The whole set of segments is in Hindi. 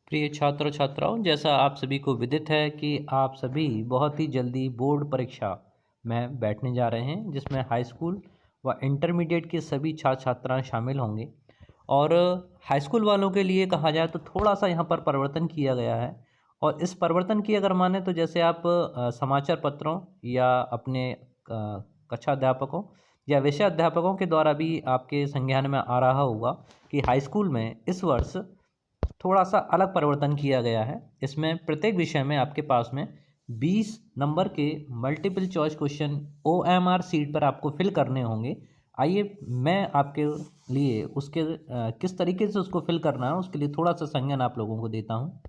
प्रिय छात्र छात्राओं, जैसा आप सभी को विदित है कि आप सभी बहुत ही जल्दी बोर्ड परीक्षा में बैठने जा रहे हैं, जिसमें हाई स्कूल व इंटरमीडिएट के सभी छात्र छात्राएं शामिल होंगे। और हाई स्कूल वालों के लिए कहा जाए तो थोड़ा सा यहाँ पर परिवर्तन किया गया है। और इस परिवर्तन की अगर माने तो जैसे आप समाचार पत्रों या अपने कक्षा अध्यापकों या विषय अध्यापकों के द्वारा भी आपके संज्ञान में आ रहा होगा कि हाई स्कूल में इस वर्ष थोड़ा सा अलग परिवर्तन किया गया है। इसमें प्रत्येक विषय में आपके पास में 20 नंबर के multiple choice question OMR seat पर आपको फिल करने होंगे। आइए मैं आपके लिए उसके किस तरीके से उसको फिल करना है उसके लिए थोड़ा सा संज्ञान आप लोगों को देता हूँ।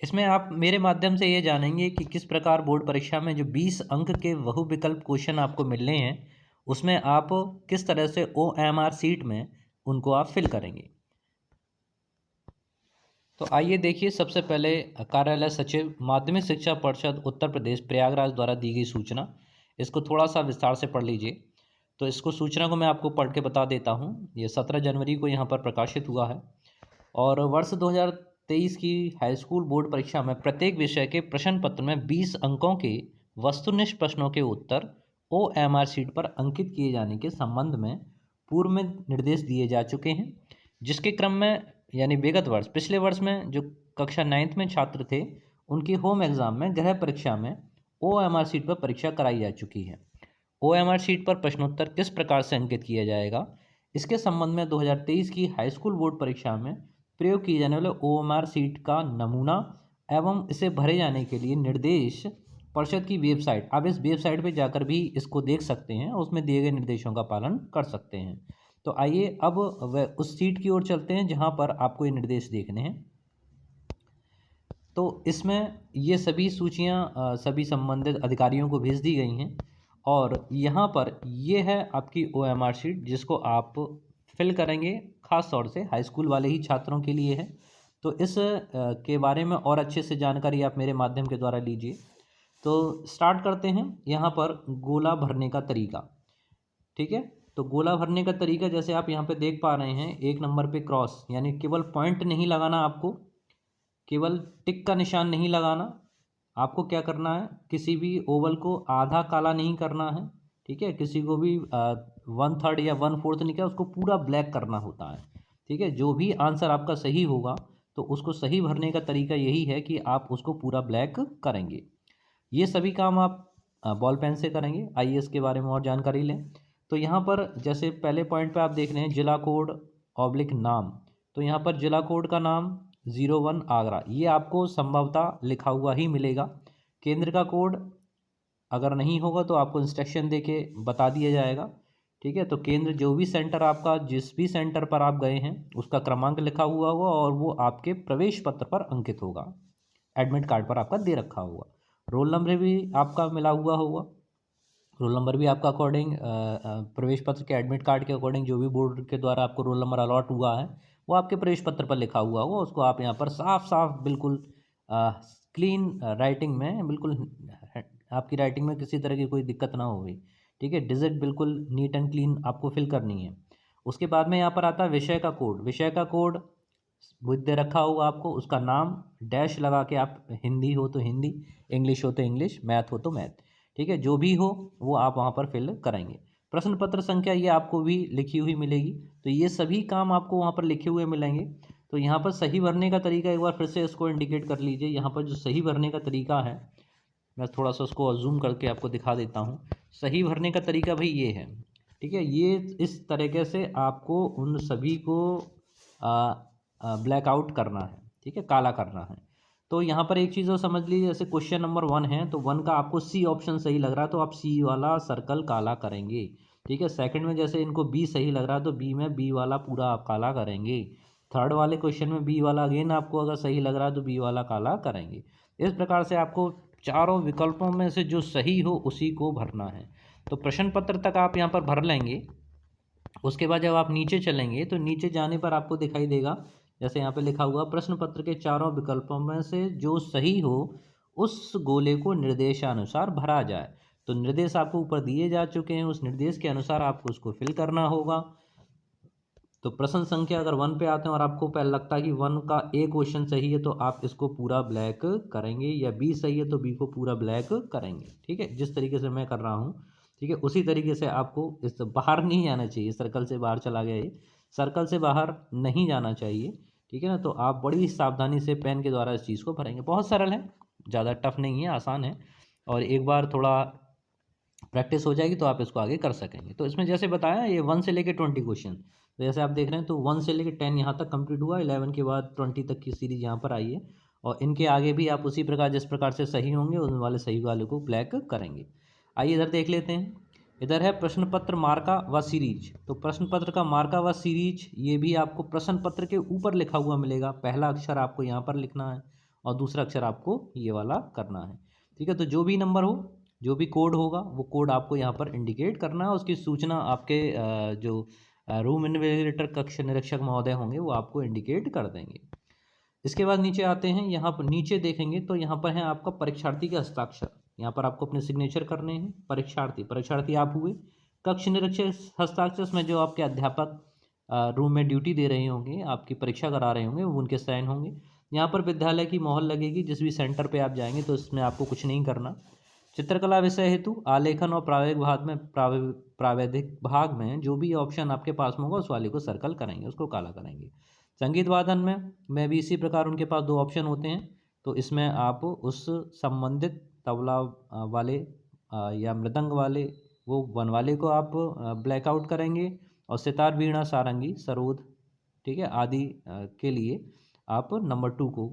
इसमें आप मेरे माध्यम से ये जानेंगे कि किस प्रकार बोर्ड परीक्षा में जो 20 अंक के बहुविकल्प क्वेश्चन आपको मिलने हैं उसमें आप किस तरह से OMR सीट में उनको आप फिल करेंगे। तो आइए देखिए, सबसे पहले कार्यालय सचिव माध्यमिक शिक्षा परिषद उत्तर प्रदेश प्रयागराज द्वारा दी गई सूचना, इसको थोड़ा सा विस्तार से पढ़ लीजिए। तो इसको सूचना को मैं आपको पढ़ के बता देता हूँ। ये 17 जनवरी को यहाँ पर प्रकाशित हुआ है। और वर्ष 2023 की हाई स्कूल बोर्ड परीक्षा में प्रत्येक विषय के प्रश्न पत्र में 20 अंकों के वस्तुनिष्ठ प्रश्नों के उत्तर OMR सीट पर अंकित किए जाने के संबंध में पूर्व में निर्देश दिए जा चुके हैं, जिसके क्रम में यानी विगत वर्ष पिछले वर्ष में जो कक्षा 9th में छात्र थे उनकी होम एग्जाम में गृह परीक्षा में OMR सीट पर परीक्षा कराई जा चुकी है। OMR सीट पर प्रश्नोत्तर किस प्रकार से अंकित किया जाएगा, इसके संबंध में 2023 की हाई स्कूल बोर्ड परीक्षा में प्रयोग किए जाने वाले OMR सीट का नमूना एवं इसे भरे जाने के लिए निर्देश परिषद की वेबसाइट, आप इस वेबसाइट पर जाकर भी इसको देख सकते हैं, उसमें दिए गए निर्देशों का पालन कर सकते हैं। तो आइए अब वह उस सीट की ओर चलते हैं जहां पर आपको ये निर्देश देखने हैं। तो इसमें ये सभी सूचियां सभी संबंधित अधिकारियों को भेज दी गई हैं और यहाँ पर ये है आपकी OMR शीट जिसको आप फिल करेंगे। ख़ास तौर से हाई स्कूल वाले ही छात्रों के लिए है। तो इस के बारे में और अच्छे से जानकारी आप मेरे माध्यम के द्वारा लीजिए। तो स्टार्ट करते हैं। यहाँ पर गोला भरने का तरीका, ठीक है। तो गोला भरने का तरीका जैसे आप यहाँ पे देख पा रहे हैं, 1 नंबर पे क्रॉस यानी केवल पॉइंट नहीं लगाना, आपको केवल टिक का निशान नहीं लगाना, आपको क्या करना है, किसी भी ओवल को आधा काला नहीं करना है, ठीक है। किसी को भी 1/3 या 1/4 नहीं किया, उसको पूरा ब्लैक करना होता है, ठीक है। जो भी आंसर आपका सही होगा तो उसको सही भरने का तरीका यही है कि आप उसको पूरा ब्लैक करेंगे। ये सभी काम आप बॉल पेन से करेंगे। आइए इसके बारे में और जानकारी लें। तो यहाँ पर जैसे पहले पॉइंट पे आप देख रहे हैं जिला कोड ऑब्लिक नाम, तो यहाँ पर जिला कोड का नाम 01 आगरा, ये आपको संभवतः लिखा हुआ ही मिलेगा। केंद्र का कोड अगर नहीं होगा तो आपको इंस्ट्रक्शन दे के बता दिया जाएगा, ठीक है। तो केंद्र जो भी सेंटर आपका, जिस भी सेंटर पर आप गए हैं उसका क्रमांक लिखा हुआ होगा और वो आपके प्रवेश पत्र पर अंकित होगा, एडमिट कार्ड पर आपका दे रखा होगा। रोल नंबर भी आपका मिला हुआ होगा, रोल नंबर भी आपका अकॉर्डिंग प्रवेश पत्र के एडमिट कार्ड के अकॉर्डिंग जो भी बोर्ड के द्वारा आपको रोल नंबर अलॉट हुआ है वो आपके प्रवेश पत्र पर लिखा हुआ होगा। उसको आप यहाँ पर साफ साफ बिल्कुल क्लीन राइटिंग में, बिल्कुल आपकी राइटिंग में किसी तरह की कोई दिक्कत ना होगी, ठीक है। डिजिट बिल्कुल नीट एंड क्लीन आपको फिल करनी है। उसके बाद में यहाँ पर आता है विषय का कोड। विषय का कोड बुक दे रखा होगा आपको, उसका नाम डैश लगा के, आप हिंदी हो तो हिंदी, इंग्लिश हो तो इंग्लिश, मैथ हो तो मैथ, ठीक है। जो भी हो वो आप वहाँ पर फिल करेंगे। प्रश्न पत्र संख्या ये आपको भी लिखी हुई मिलेगी। तो ये सभी काम आपको वहाँ पर लिखे हुए मिलेंगे। तो यहाँ पर सही भरने का तरीका एक बार फिर से इसको इंडिकेट कर लीजिए। यहाँ पर जो सही भरने का तरीका है, मैं थोड़ा सा उसको जूम करके आपको दिखा देता हूँ। सही भरने का तरीका भाई ये है, ठीक है। ये इस तरीके से आपको उन सभी को ब्लैकआउट करना है, ठीक है, काला करना है। तो यहाँ पर एक चीज़ और समझ लीजिए, जैसे क्वेश्चन नंबर 1 है तो 1 का आपको सी ऑप्शन सही लग रहा है तो आप सी वाला सर्कल काला करेंगे, ठीक है। सेकंड में जैसे इनको बी सही लग रहा है तो बी में बी वाला पूरा आप काला करेंगे। थर्ड वाले क्वेश्चन में बी वाला अगेन आपको अगर सही लग रहा है तो बी वाला काला करेंगे। इस प्रकार से आपको चारों विकल्पों में से जो सही हो उसी को भरना है। तो प्रश्न पत्र तक आप यहाँ पर भर लेंगे। उसके बाद जब आप नीचे चलेंगे तो नीचे जाने पर आपको दिखाई देगा, जैसे यहाँ पे लिखा हुआ प्रश्न पत्र के चारों विकल्पों में से जो सही हो उस गोले को निर्देशानुसार भरा जाए। तो निर्देश आपको ऊपर दिए जा चुके हैं, उस निर्देश के अनुसार आपको उसको फिल करना होगा। तो प्रश्न संख्या अगर 1 पे आते हैं और आपको पहले लगता है कि 1 का ए क्वेश्चन सही है तो आप इसको पूरा ब्लैक करेंगे, या बी सही है तो बी को पूरा ब्लैक करेंगे। ठीक है, जिस तरीके से मैं कर रहा हूँ, ठीक है, उसी तरीके से आपको इस बाहर नहीं जाना चाहिए। सर्कल से बाहर चला गया ये, सर्कल से बाहर नहीं जाना चाहिए। ठीक है ना, तो आप बड़ी सावधानी से पेन के द्वारा इस चीज़ को भरेंगे। बहुत सरल है, ज़्यादा टफ नहीं है, आसान है, और एक बार थोड़ा प्रैक्टिस हो जाएगी तो आप इसको आगे कर सकेंगे। तो इसमें जैसे बताया ये 1 से लेके 20 क्वेश्चन, तो जैसे आप देख रहे हैं तो 1 से लेके 10 यहाँ तक कंप्लीट हुआ, 11 के बाद 20 तक की सीरीज यहाँ पर आई है, और इनके आगे भी आप उसी प्रकार जिस प्रकार से सही होंगे उन वाले सही वाले को ब्लैक करेंगे। आइए इधर देख लेते हैं। इधर है प्रश्न पत्र मार्का व सीरीज। तो प्रश्न पत्र का मार्का व सीरीज ये भी आपको प्रश्न पत्र के ऊपर लिखा हुआ मिलेगा। पहला अक्षर आपको यहाँ पर लिखना है और दूसरा अक्षर आपको ये वाला करना है। ठीक है, तो जो भी नंबर हो, जो भी कोड होगा वो कोड आपको यहाँ पर इंडिकेट करना है। उसकी सूचना आपके जो रूम इन्विजिलेटर कक्ष निरीक्षक महोदय होंगे वो आपको इंडिकेट कर देंगे। इसके बाद नीचे आते हैं, यहाँ पर नीचे देखेंगे तो यहाँ पर है आपका परीक्षार्थी के हस्ताक्षर। यहाँ पर आपको अपने सिग्नेचर करने हैं। परीक्षार्थी आप हुए। कक्ष निरीक्षक हस्ताक्षर में जो आपके अध्यापक रूम में ड्यूटी दे रहे होंगे, आपकी परीक्षा करा रहे होंगे, वो उनके साइन होंगे। यहाँ पर विद्यालय की मोहर लगेगी। जिस भी सेंटर पे आप जाएंगे तो इसमें आपको कुछ नहीं करना। चित्रकला विषय हेतु आलेखन और प्रावैधिक भाग में जो भी ऑप्शन आपके पास में होगा उस वाले को सर्कल करेंगे, उसको काला करेंगे। संगीत वादन में भी इसी प्रकार उनके पास 2 ऑप्शन होते हैं, तो इसमें आप उस संबंधित तबला वाले या मृदंग वाले, वो वन वाले को आप ब्लैकआउट करेंगे, और सितार, वीणा, सारंगी, सरोद, ठीक है, आदि के लिए आप नंबर 2 को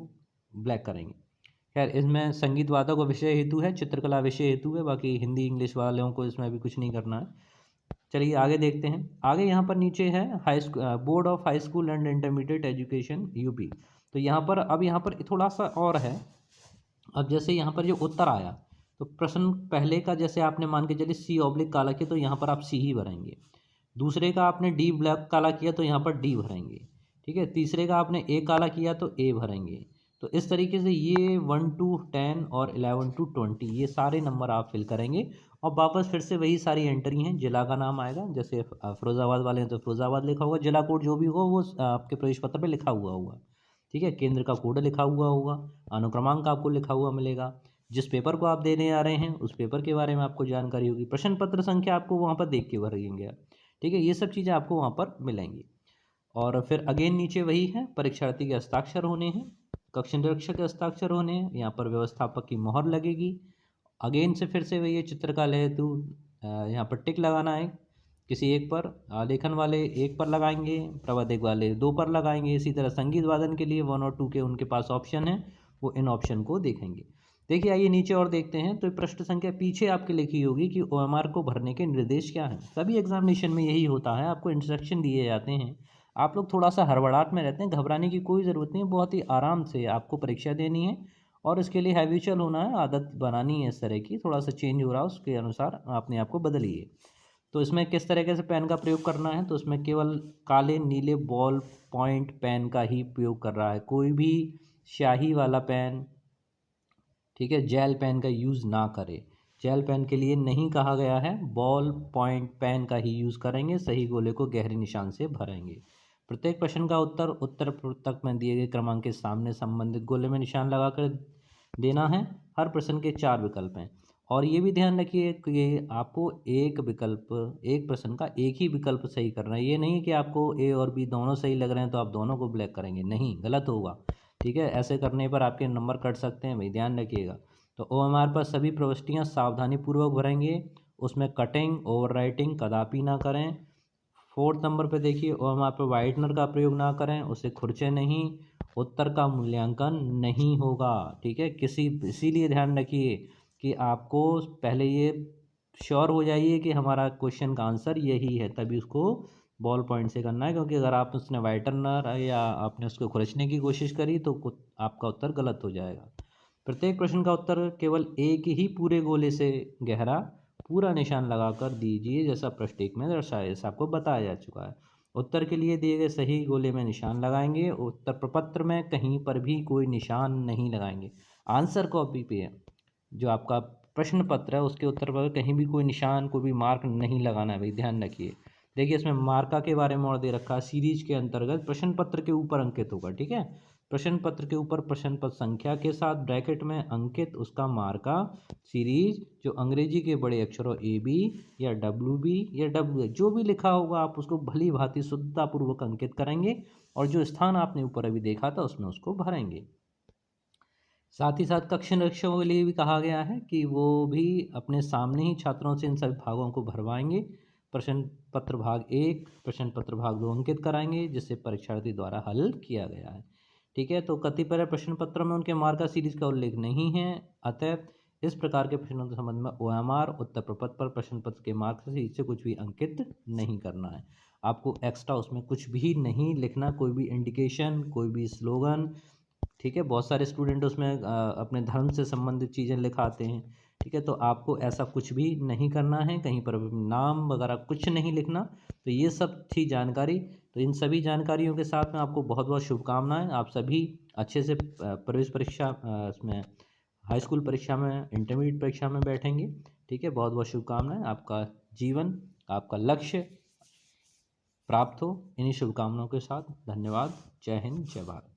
ब्लैक करेंगे। खैर, इसमें संगीत वादक का विषय हेतु है, चित्रकला विषय हेतु है, बाकी हिंदी इंग्लिश वालों को इसमें भी कुछ नहीं करना है। चलिए आगे देखते हैं। आगे यहाँ पर नीचे है board of high school and intermediate education UP. तो यहाँ पर अब यहाँ पर थोड़ा सा और है। अब जैसे यहाँ पर जो उत्तर आया, तो प्रश्न पहले का जैसे आपने मान के चलिए सी ऑब्लिक काला किया तो यहाँ पर आप सी ही भरेंगे। दूसरे का आपने डी ब्लैक काला किया तो यहाँ पर डी भरेंगे। ठीक है, तीसरे का आपने ए काला किया तो ए भरेंगे। तो इस तरीके से ये 1 to 10 और 11 to 20 ये सारे नंबर आप फिल करेंगे, और वापस फिर से वही सारी एंट्री हैं। जिला का नाम आएगा, जैसे फिरोजाबाद वाले हैं तो फिरोजाबाद लिखा होगा, जिला कोड जो भी होगा वो आपके प्रवेश पत्र पे लिखा हुआ होगा। ठीक है, केंद्र का कोड लिखा हुआ होगा, अनुक्रमांक आपको लिखा हुआ मिलेगा। जिस पेपर को आप देने आ रहे हैं उस पेपर के बारे में आपको जानकारी होगी। प्रश्न पत्र संख्या आपको वहाँ पर देख के भरेंगे। ठीक है, ये सब चीज़ें आपको वहाँ पर मिलेंगी। और फिर अगेन नीचे वही है, परीक्षार्थी के हस्ताक्षर होने हैं, कक्ष निरीक्षक के हस्ताक्षर होने हैं, यहाँ पर व्यवस्थापक की मोहर लगेगी। अगेन से फिर से वही है, चित्रकला हेतु यहाँ पर टिक लगाना है किसी एक पर, आलेखन वाले एक पर लगाएंगे, प्रावधानिक वाले 2 पर लगाएंगे। इसी तरह संगीत वादन के लिए 1 और 2 के उनके पास ऑप्शन है, वो इन ऑप्शन को देखेंगे। देखिए आइए नीचे और देखते हैं। तो प्रश्न संख्या पीछे आपके लिखी होगी कि ओएमआर को भरने के निर्देश क्या हैं। सभी एग्जामिनेशन में यही होता है, आपको इंस्ट्रक्शन दिए जाते हैं। आप लोग थोड़ा सा हड़बड़ाहट में रहते हैं, घबराने की कोई ज़रूरत नहीं है। बहुत ही आराम से आपको परीक्षा देनी है, और इसके लिए हैबिचुअल होना है, आदत बनानी है इस तरह की। थोड़ा सा चेंज हो रहा है, उसके अनुसार अपने आप को बदलिए। तो इसमें किस तरीके से पेन का प्रयोग करना है, तो इसमें केवल काले नीले बॉल पॉइंट पेन का ही प्रयोग कर रहा है, कोई भी स्याही वाला पेन, ठीक है, जेल पेन का यूज़ ना करें। जेल पेन के लिए नहीं कहा गया है, बॉल पॉइंट पेन का ही यूज़ करेंगे। सही गोले को गहरे निशान से भरेंगे। प्रत्येक प्रश्न का उत्तर पुस्तक में दिए गए क्रमांक के सामने संबंधित गोले में निशान लगाकर देना है। हर प्रश्न के 4 विकल्प हैं, और ये भी ध्यान रखिए कि आपको एक प्रश्न का एक ही विकल्प सही करना है। ये नहीं कि आपको ए और बी दोनों सही लग रहे हैं तो आप दोनों को ब्लैक करेंगे, नहीं, गलत होगा। ठीक है, ऐसे करने पर आपके नंबर कट सकते हैं भाई, ध्यान रखिएगा। तो ओएमआर पर सभी प्रविष्टियाँ सावधानी पूर्वक भरेंगे, उसमें कटिंग ओवर राइटिंग कदापि ना करें। 4th नंबर पे देखिए, ओएमआर पर वाइटनर का प्रयोग ना करें, उसे खुरचे नहीं। उत्तर का मूल्यांकन नहीं होगा। ठीक है, इसीलिए ध्यान रखिए कि आपको पहले ये श्योर हो जाइए कि हमारा क्वेश्चन का आंसर यही है, तभी उसको बॉल पॉइंट से करना है। क्योंकि अगर आप उसने वाइटनर या आपने उसको खुरचने की कोशिश करी तो आपका उत्तर गलत हो जाएगा। प्रत्येक प्रश्न का उत्तर केवल एक ही पूरे गोले से गहरा पूरा निशान लगाकर दीजिए, जैसा पृष्ठ 1 में दर्शाया, जैसा आपको बताया जा चुका है। उत्तर के लिए दिए गए सही गोले में निशान लगाएंगे। उत्तर प्रपत्र में कहीं पर भी कोई निशान नहीं लगाएंगे। आंसर कॉपी पे जो आपका प्रश्न पत्र है उसके उत्तर पर कहीं भी कोई निशान, कोई भी मार्क नहीं लगाना है भाई, ध्यान रखिए। देखिए इसमें मार्का के बारे में और दे रखा है, सीरीज के अंतर्गत प्रश्न पत्र के ऊपर अंकित होगा, ठीक है। प्रश्न पत्र के ऊपर प्रश्न पत्र संख्या के साथ ब्रैकेट में अंकित उसका मार्का, सीरीज जो अंग्रेजी के बड़े अक्षरों ए बी या डब्ल्यू बी या डब्ल्यू जो भी लिखा होगा आप उसको भली भांति शुद्धतापूर्वक अंकित करेंगे और जो स्थान आपने ऊपर अभी देखा था उसमें उसको भरेंगे। साथ ही साथ कक्ष निरीक्षकों के लिए भी कहा गया है कि वो भी अपने सामने ही छात्रों से इन सभी भागों को भरवाएंगे। प्रश्न पत्र भाग 1, प्रश्न पत्र भाग 2 अंकित कराएंगे जिससे परीक्षार्थी द्वारा हल किया गया है, ठीक है। तो कतिपय प्रश्न पत्रों में उनके मार्का सीरीज का उल्लेख नहीं है, अतः इस प्रकार के प्रश्नों के संबंध में OMR उत्तर प्रपत्र पर प्रश्न पत्र के मार्क सीरीज से कुछ भी अंकित नहीं करना है। आपको एक्स्ट्रा उसमें कुछ भी नहीं लिखना, कोई भी इंडिकेशन, कोई भी स्लोगन, ठीक है। बहुत सारे स्टूडेंट उसमें अपने धर्म से संबंधित चीज़ें लिखाते हैं, ठीक है। तो आपको ऐसा कुछ भी नहीं करना है, कहीं पर नाम वगैरह कुछ नहीं लिखना। तो ये सब थी जानकारी। तो इन सभी जानकारियों के साथ में आपको बहुत बहुत शुभकामनाएं। आप सभी अच्छे से प्रवेश परीक्षा इसमें हाई स्कूल परीक्षा में, इंटरमीडिएट परीक्षा में बैठेंगे, ठीक है। बहुत बहुत शुभकामनाएं। आपका जीवन, आपका लक्ष्य प्राप्त हो, इन्हीं शुभकामनाओं के साथ धन्यवाद। जय हिंद, जय भारत।